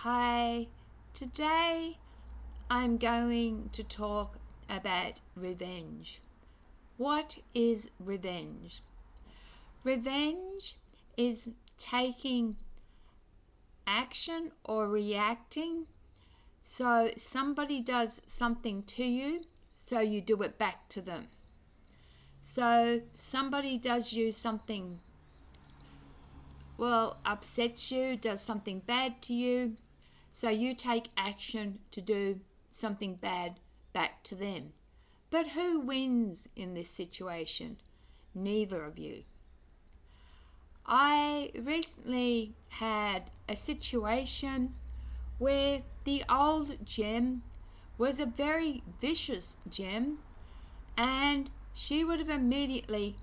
Hi, today I'm going to talk about revenge. What is revenge? Revenge is taking action or reacting. So somebody does something to you, so you do it back to them. So somebody does you something, upsets you, does something bad to you, so you take action to do something bad back to them. But who wins in this situation? Neither of you. I recently had a situation where the old gem was a very vicious gem, and she would have immediately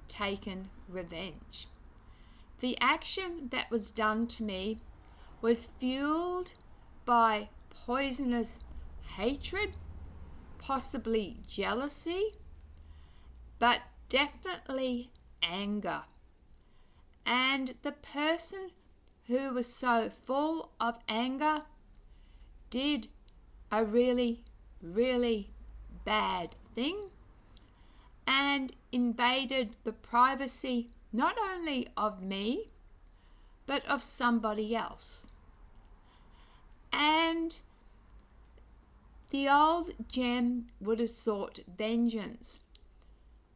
taken revenge. The action that was done to me was fueled by poisonous hatred, possibly jealousy, but definitely anger. And the person who was so full of anger did a really, really bad thing and invaded the privacy not only of me, but of somebody else. And the old gem would have sought vengeance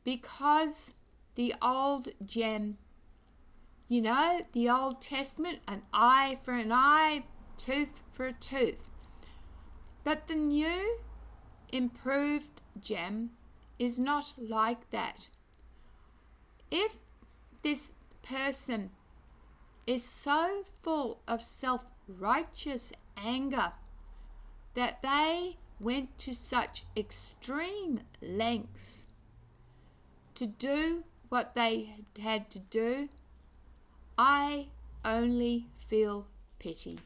because the old gem, the Old Testament, an eye for an eye, tooth for a tooth. But the new improved gem is not like that. If this person is so full of self-righteous anger that they went to such extreme lengths to do what they had to do, I only feel pity.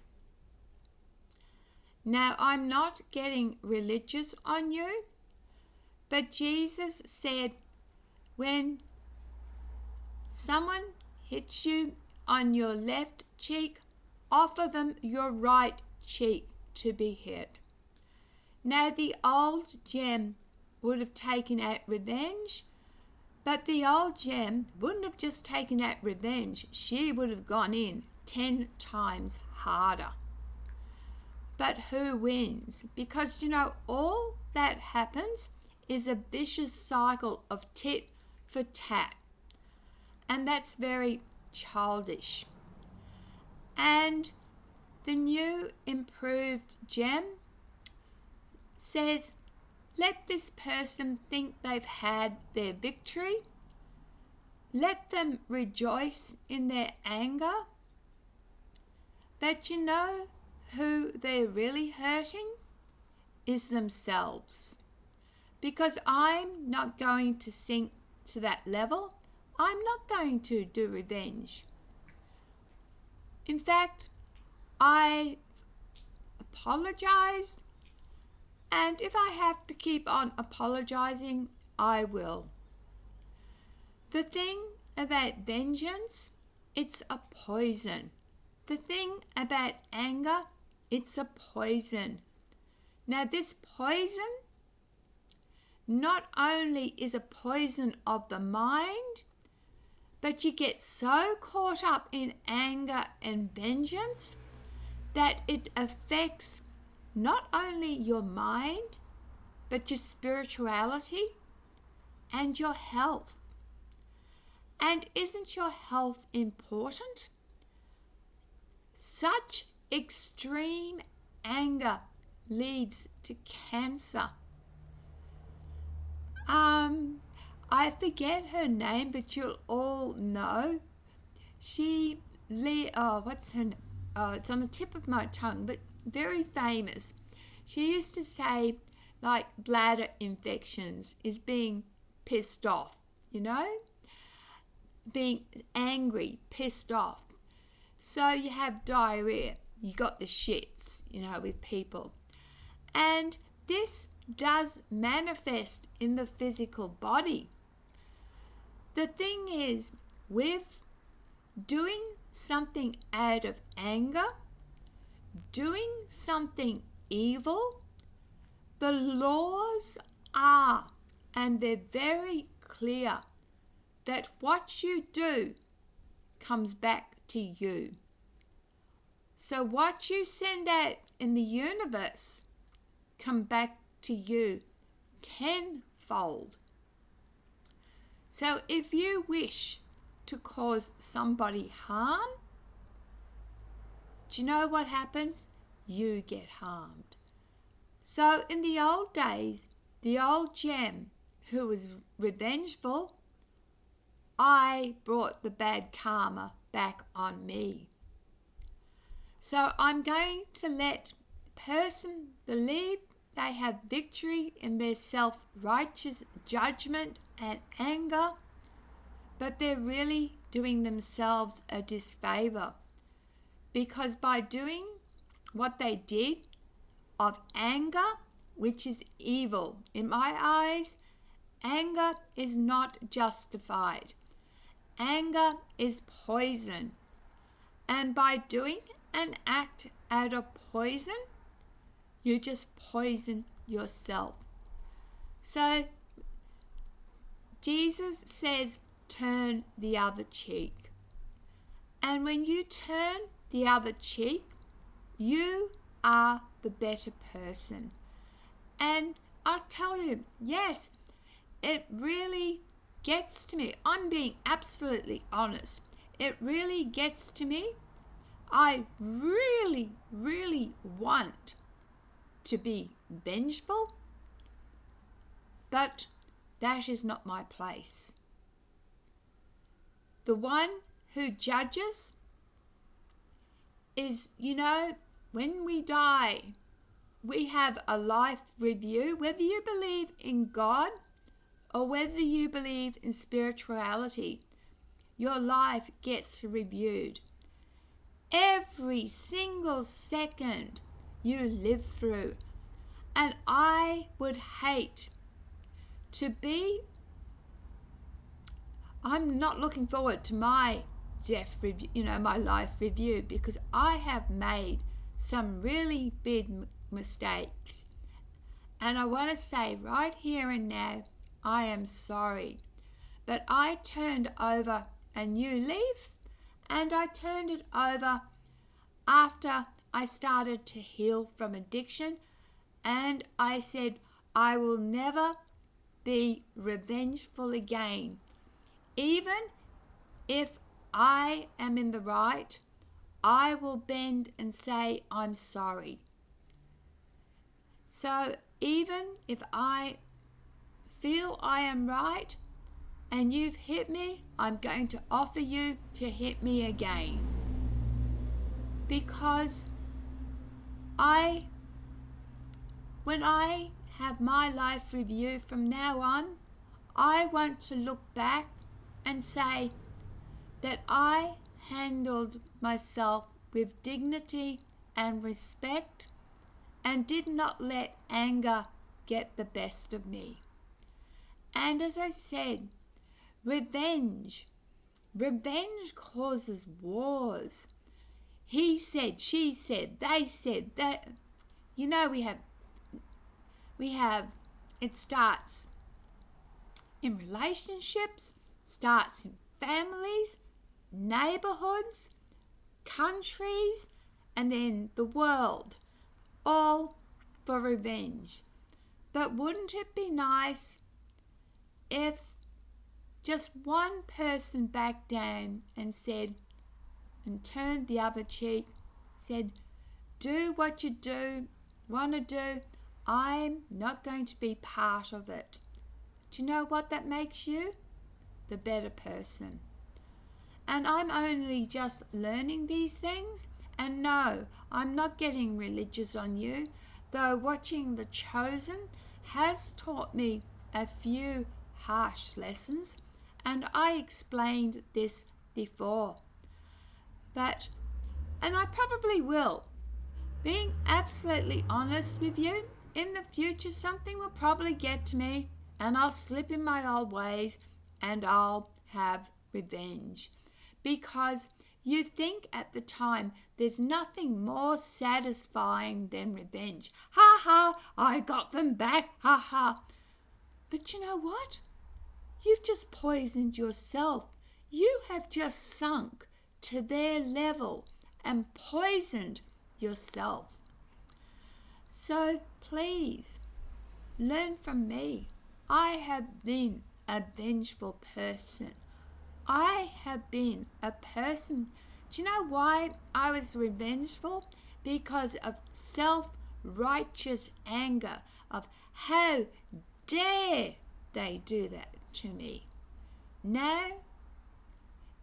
Now, I'm not getting religious on you, but Jesus said when someone hits you on your left cheek, offer them your right cheek to be hit. Now, the old gem would have taken out revenge, but the old gem wouldn't have just taken out revenge. She would have gone in 10 times harder. But who wins? Because, all that happens is a vicious cycle of tit for tat. And that's very childish. And the new improved gem says, let this person think they've had their victory. Let them rejoice in their anger. But who they're really hurting is themselves. Because I'm not going to sink to that level. I'm not going to do revenge. In fact, I apologized, and if I have to keep on apologizing, I will. The thing about vengeance, it's a poison. The thing about anger, it's a poison. Now, this poison not only is a poison of the mind, but you get so caught up in anger and vengeance that it affects not only your mind, but your spirituality and your health. And isn't your health important? Such extreme anger leads to cancer. I forget her name, but you'll all know. What's her name? It's on the tip of my tongue, but very famous. She used to say, bladder infections is being pissed off, being angry, pissed off. So you have diarrhea, you got the shits, with people. And this does manifest in the physical body. The thing is, with doing something out of anger, doing something evil, the laws are, and they're very clear, that what you do comes back to you. So what you send out in the universe come back to you tenfold. So if you wish to cause somebody harm, do you know what happens? You get harmed. So in the old days, the old gem who was revengeful, I brought the bad karma back on me. So I'm going to let the person believe they have victory in their self-righteous judgment and anger, but they're really doing themselves a disfavor, because by doing what they did of anger, which is evil, in my eyes, anger is not justified. Anger is poison. And by doing an act out of poison, you just poison yourself. So Jesus says, turn the other cheek. And when you turn the other cheek, you are the better person. And I'll tell you, yes, it really gets to me. I'm being absolutely honest. It really gets to me. I really, really want to be vengeful, but that is not my place. The one who judges is, when we die, we have a life review, whether you believe in God or whether you believe in spirituality, your life gets reviewed. Every single second you live through. And I would hate to be, I'm not looking forward to my death review, my life review, because I have made some really big mistakes. And I want to say right here and now, I am sorry. But I turned over a new leaf, and I turned it over after I started to heal from addiction, and I said, I will never be revengeful again. Even if I am in the right, I will bend and say, I'm sorry. So even if I feel I am right and you've hit me, I'm going to offer you to hit me again. Because when I have my life review from now on, I want to look back and say that I handled myself with dignity and respect and did not let anger get the best of me. And as I said, revenge causes wars. He said, she said, they said, that, we have, it starts in relationships, starts in families, neighborhoods, countries, and then the world, all for revenge. But wouldn't it be nice if just one person backed down and said, and turned the other cheek, said, do what you want to do. I'm not going to be part of it. Do you know what that makes you? The better person. And I'm only just learning these things. And no, I'm not getting religious on you, though watching The Chosen has taught me a few harsh lessons, and I explained this before. And I probably will. Being absolutely honest with you, in the future something will probably get to me and I'll slip in my old ways and I'll have revenge. Because you think at the time There's nothing more satisfying than revenge. Ha ha, I got them back, ha ha. But you know what? You've just poisoned yourself. You have just sunk to their level and poisoned yourself. So please, learn from me. I have been a vengeful person. I have been a person. Do you know why I was revengeful? Because of self-righteous anger, of how dare they do that to me. Now,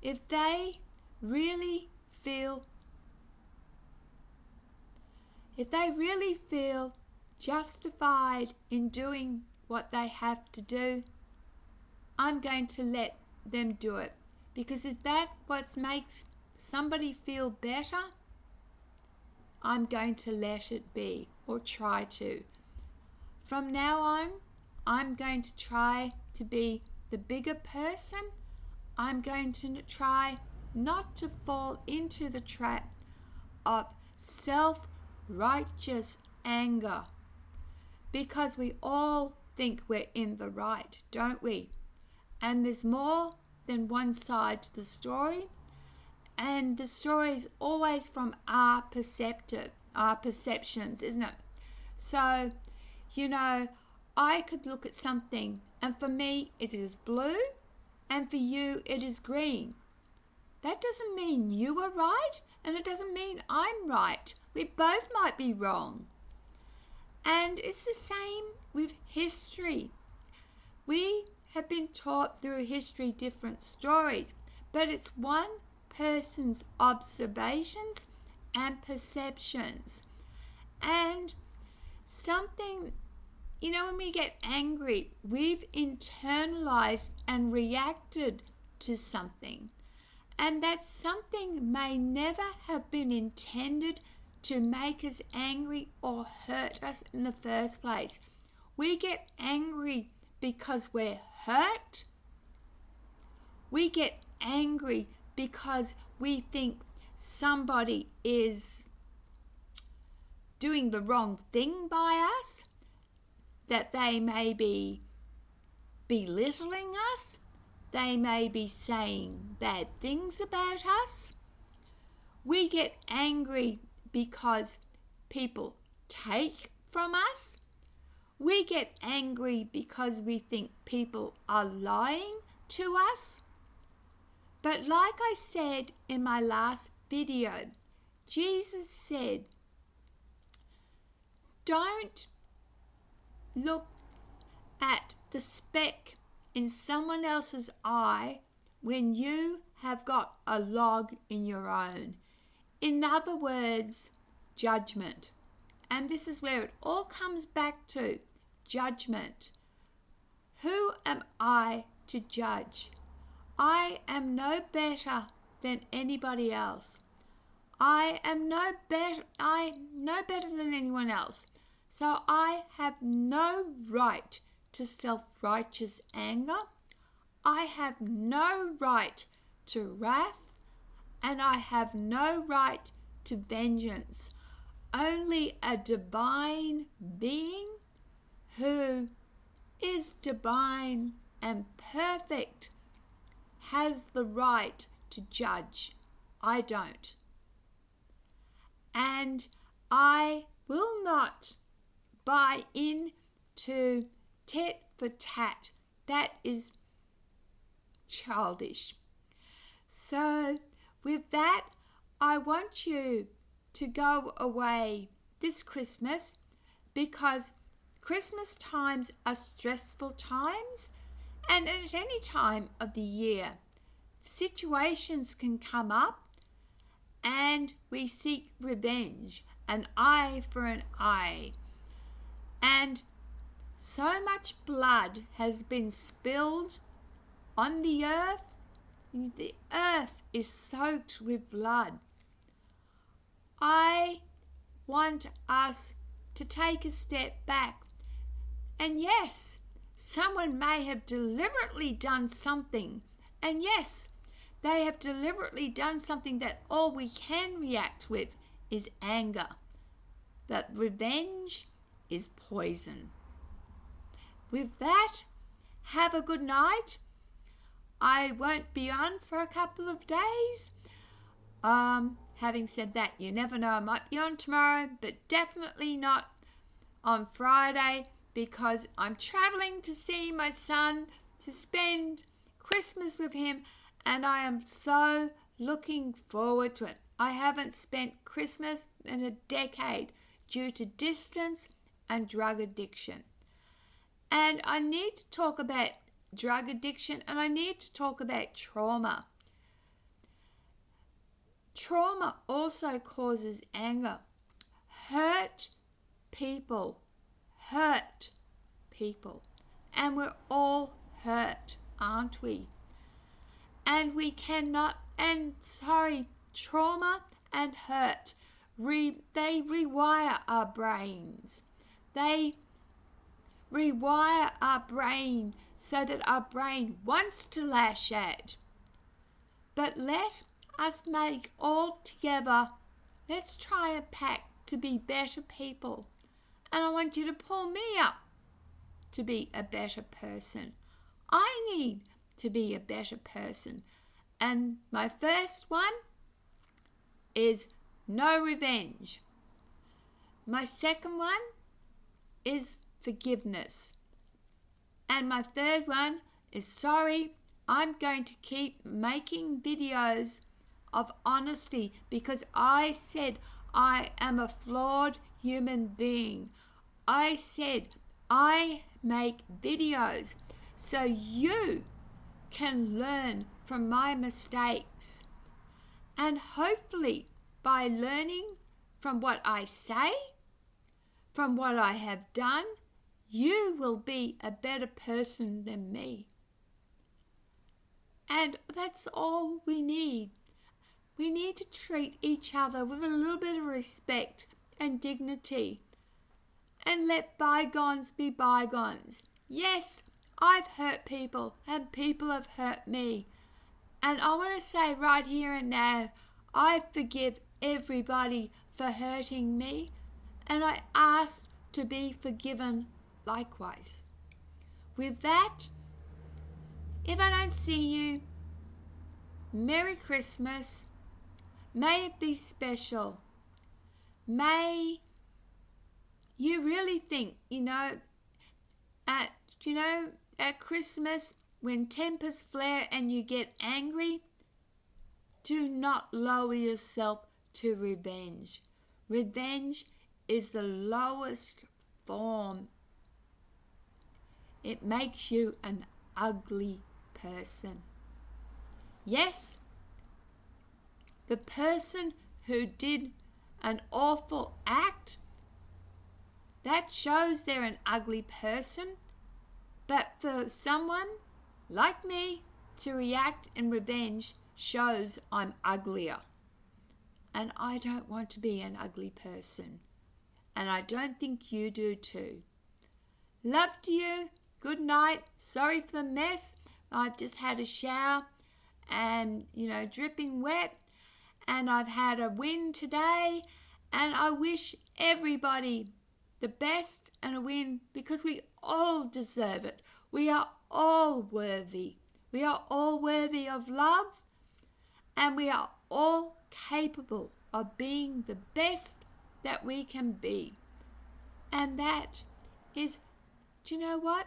if they really feel justified in doing what they have to do, I'm going to let them do it. Because if that's what makes somebody feel better, I'm going to let it be, or try to. From now on, I'm going to try to be the bigger person. I'm going to try not to fall into the trap of self-righteous anger. Because we all think we're in the right, don't we? And there's more than one side to the story. And the story is always from our perceptions, isn't it? So, I could look at something and for me it is blue and for you it is green. That doesn't mean you are right and it doesn't mean I'm right. We both might be wrong. And it's the same with history. We have been taught through history different stories, but it's one person's observations and perceptions. And something, when we get angry, we've internalized and reacted to something. And that something may never have been intended to make us angry or hurt us in the first place. We get angry because we're hurt. We get angry because we think somebody is doing the wrong thing by us, that they may be belittling us, they may be saying bad things about us. We get angry because people take from us. We get angry because we think people are lying to us. But like I said in my last video, Jesus said, don't look at the speck in someone else's eye when you have got a log in your own. In other words, judgment. And this is where it all comes back to, judgment. Who am I to judge? I am no better than anybody else. I am no better than anyone else. So I have no right to self-righteous anger. I have no right to wrath, and I have no right to vengeance. Only a divine being who is divine and perfect has the right to judge. I don't. And I will not buy into tit for tat. That is childish. So with that, I want you to go away this Christmas, because Christmas times are stressful times, and at any time of the year situations can come up and we seek revenge, an eye for an eye. And so much blood has been spilled on the earth. The earth is soaked with blood. I want us to take a step back. And yes, someone may have deliberately done something. And yes, They have deliberately done something that all we can react with is anger. But revenge is poison. With that, have a good night. I won't be on for a couple of days. Having said that, you never know, I might be on tomorrow, but definitely not on Friday because I'm traveling to see my son to spend Christmas with him, and I am so looking forward to it. I haven't spent Christmas in a decade due to distance and drug addiction. And I need to talk about drug addiction, and I need to talk about trauma. Trauma also causes anger. Hurt people. And we're all hurt, aren't we? And we cannot, trauma and hurt, they rewire our brains. They rewire our brain so that our brain wants to lash out. But let us make all together, let's try a pact to be better people. And I want you to pull me up to be a better person. I need to be a better person. And my first one is no revenge. My second one is forgiveness. And my third one is sorry, I'm going to keep making videos of honesty because I said I am a flawed human being. I said I make videos so you can learn from my mistakes. And hopefully by learning from what I say, from what I have done, you will be a better person than me. And that's all we need. We need to treat each other with a little bit of respect and dignity and let bygones be bygones. Yes, I've hurt people and people have hurt me. And I want to say right here and now, I forgive everybody for hurting me, and I ask to be forgiven likewise. With that, if I don't see you, Merry Christmas. May it be special. May you really think, at Christmas when tempers flare and you get angry, do not lower yourself to revenge. Revenge is the lowest form. It makes you an ugly person. Yes, the person who did an awful act, that shows they're an ugly person. But for someone like me to react in revenge shows I'm uglier. And I don't want to be an ugly person. And I don't think you do too. Love to you. Good night. Sorry for the mess. I've just had a shower and, dripping wet. And I've had a win today. And I wish everybody the best and a win because we all deserve it. We are all worthy. We are all worthy of love. And we are all capable of being the best that we can be. And that is, do you know what?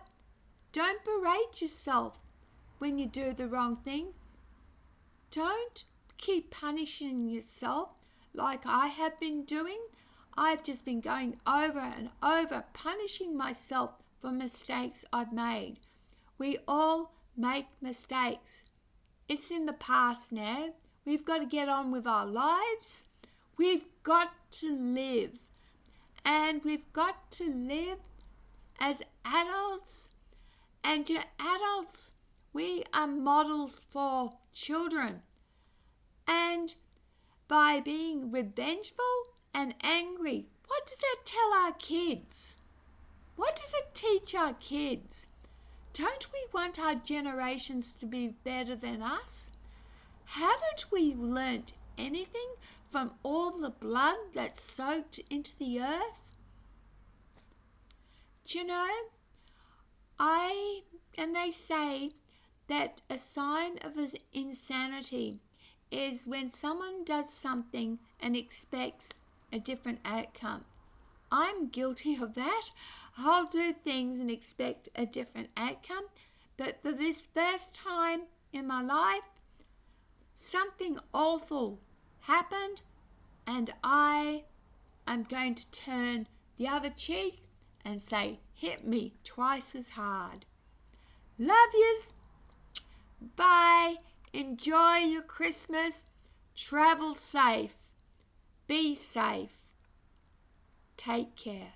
Don't berate yourself when you do the wrong thing. Don't keep punishing yourself like I have been doing. I've just been going over and over, punishing myself for mistakes I've made. We all make mistakes. It's in the past now. We've got to get on with our lives. We've got to live. And we've got to live as adults. And you're adults. We are models for children. And by being revengeful and angry, what does that tell our kids? What does it teach our kids? Don't we want our generations to be better than us? Haven't we learnt anything from all the blood that's soaked into the earth? Do you know, and they say that a sign of insanity is when someone does something and expects a different outcome. I'm guilty of that. I'll do things and expect a different outcome. But for this first time in my life, something awful happened, and I am going to turn the other cheek and say, hit me twice as hard. Love yous. Bye. Enjoy your Christmas. Travel safe. Be safe. Take care.